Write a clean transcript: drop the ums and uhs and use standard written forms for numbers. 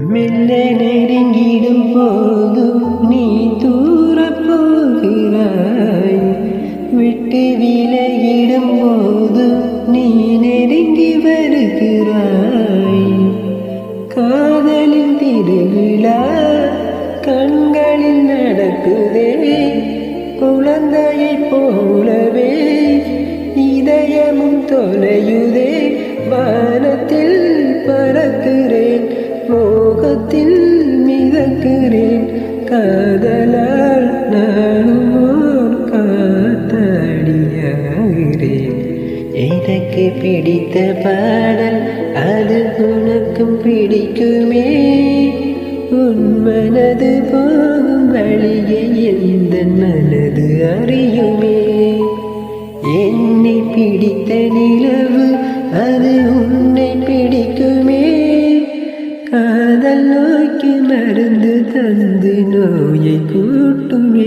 மெல்ல நெருங்கிடும் போதும் நீ தூரப் போகிறாய். விட்டு விலகிடும் போதும் நீ நெருங்கி வருகிறாய். காதலின் திருவிழா கண்களில் நடக்குதே, குழந்தையைப் போலவே இதயமும் தொலையுதே. வானத்தில் பறக்கிறேன், மோகத்தில் மிதக்கிறேன், காதலால் நானும் காத்தாடியாகிறேன். எனக்கு பிடித்த பாடல் அது உனக்கும் பிடிக்குமே. உன் மனது போகும் வழியை எந்த மனது அறியுமே. என்னை பிடித்த நிலவு அது உன்னை பிடிக்குமே. காதல் நோக்கி மருந்து தந்து நோயை கூட்டுமே.